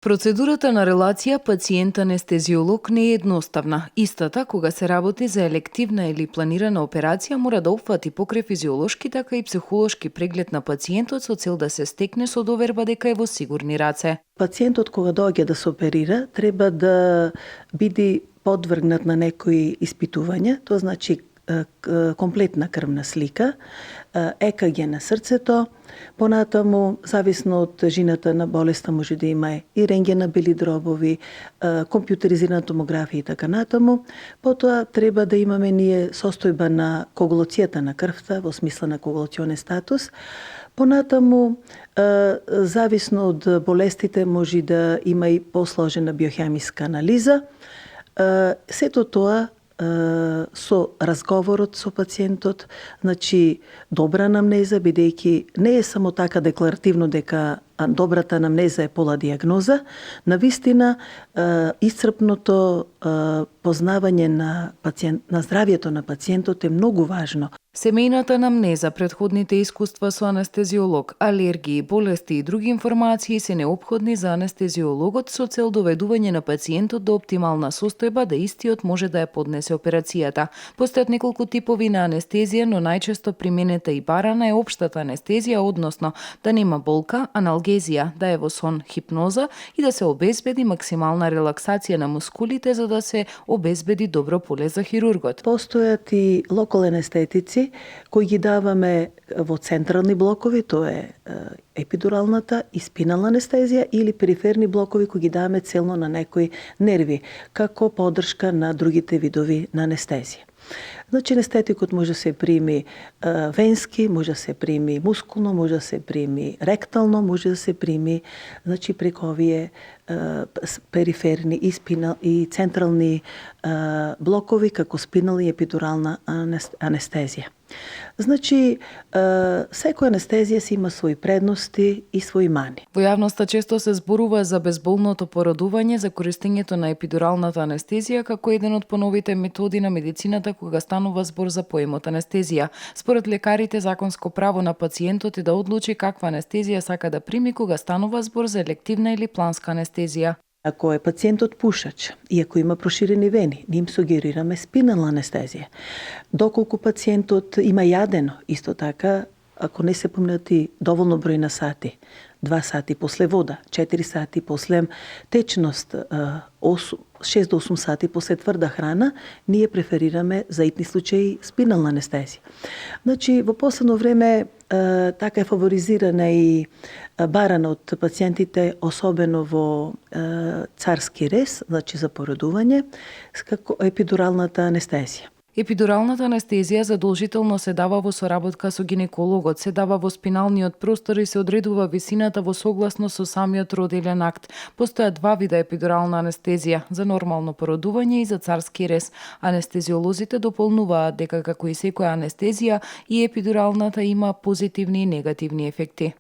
Процедурата на релација пациент-анестезиолог не е едноставна. Истата, кога се работи за елективна или планирана операција, мора да опфати покрај физиолошки, така и психолошки преглед на пациентот со цел да се стекне со доверба дека е во сигурни раце. Пациентот кога доаѓа да се оперира, треба да биде подвргнат на некои испитувања, тоа значи комплетна крвна слика, ЕКГ на срцето, понатаму, зависно од тежината на болеста, може да има и рентген на бели дробови, компјутеризирана томографија и така натаму. Потоа треба да имаме ние состојба на коагулацијата на крвта, во смисла на коагулационен статус. Понатаму, зависно од болестите, може да има и посложена биохемиска анализа. Сето тоа со разговорот со пациентот, значи добра анамнеза, бидејќи не е само така декларативно дека добрата анамнеза е пола диагноза, навистина исцрпното познавање на здравието на пациентот е многу важно. Семејната анамнеза, претходните искуства со анестезиолог, алергии, болести и други информации се неопходни за анестезиологот со цел доведување на пациентот до оптимална состојба да истиот може да ја поднесе операцијата. Постојат неколку типови на анестезија, но најчесто применета и барана е општата анестезија, односно да нема болка, аналгезија, да е во сон, хипноза и да се обезбеди максимална релаксација на мускулите за да се обезбеди добро поле за хирургот. Постојат и локални анестетици кои ги даваме во централни блокови, тоа е епидуралната и спинална анестезија, или периферни блокови кои ги даваме целно на некои нерви, како поддршка на другите видови на анестезија. Значи, анестетикот може да се прими венски, може да се прими мускулно, може да се прими ректално, може да се прими, значи, преку овие периферни и централни блокови, како спинал и епидурална анестезија. Значи, секоја анестезија си има своји предности и своји мани. Во јавноста често се зборува за безболното породување, за користењето на епидуралната анестезија како еден од поновите методи на медицината кога станува збор за поемот анестезија. Според лекарите, законско право на пациентот е да одлучи каква анестезија сака да прими кога станува збор за елективна или планска анестезија. Ако е пациентот пушач и ако има проширени вени, ние им сугерираме спинална анестезија. Доколку пациентот има јадено, исто така, ако не се поминати доволно број на сати, 2 сати после вода, 4 сати после течност, 6 до 8 сати после тврда храна, ние преферираме за итни случаи спинална анестезија. Значи, во последно време така е фаворизирана и барана од пациентите, особено во царски рез, значи за породување, како епидуралната анестезија. Епидуралната анестезија задолжително се дава во соработка со гинекологот, се дава во спиналниот простор и се одредува висината во согласно со самиот родилен акт. Постојат два вида епидурална анестезија, за нормално породување и за царски рез. Анестезиолозите дополнуваат дека како и секоја анестезија и епидуралната има позитивни и негативни ефекти.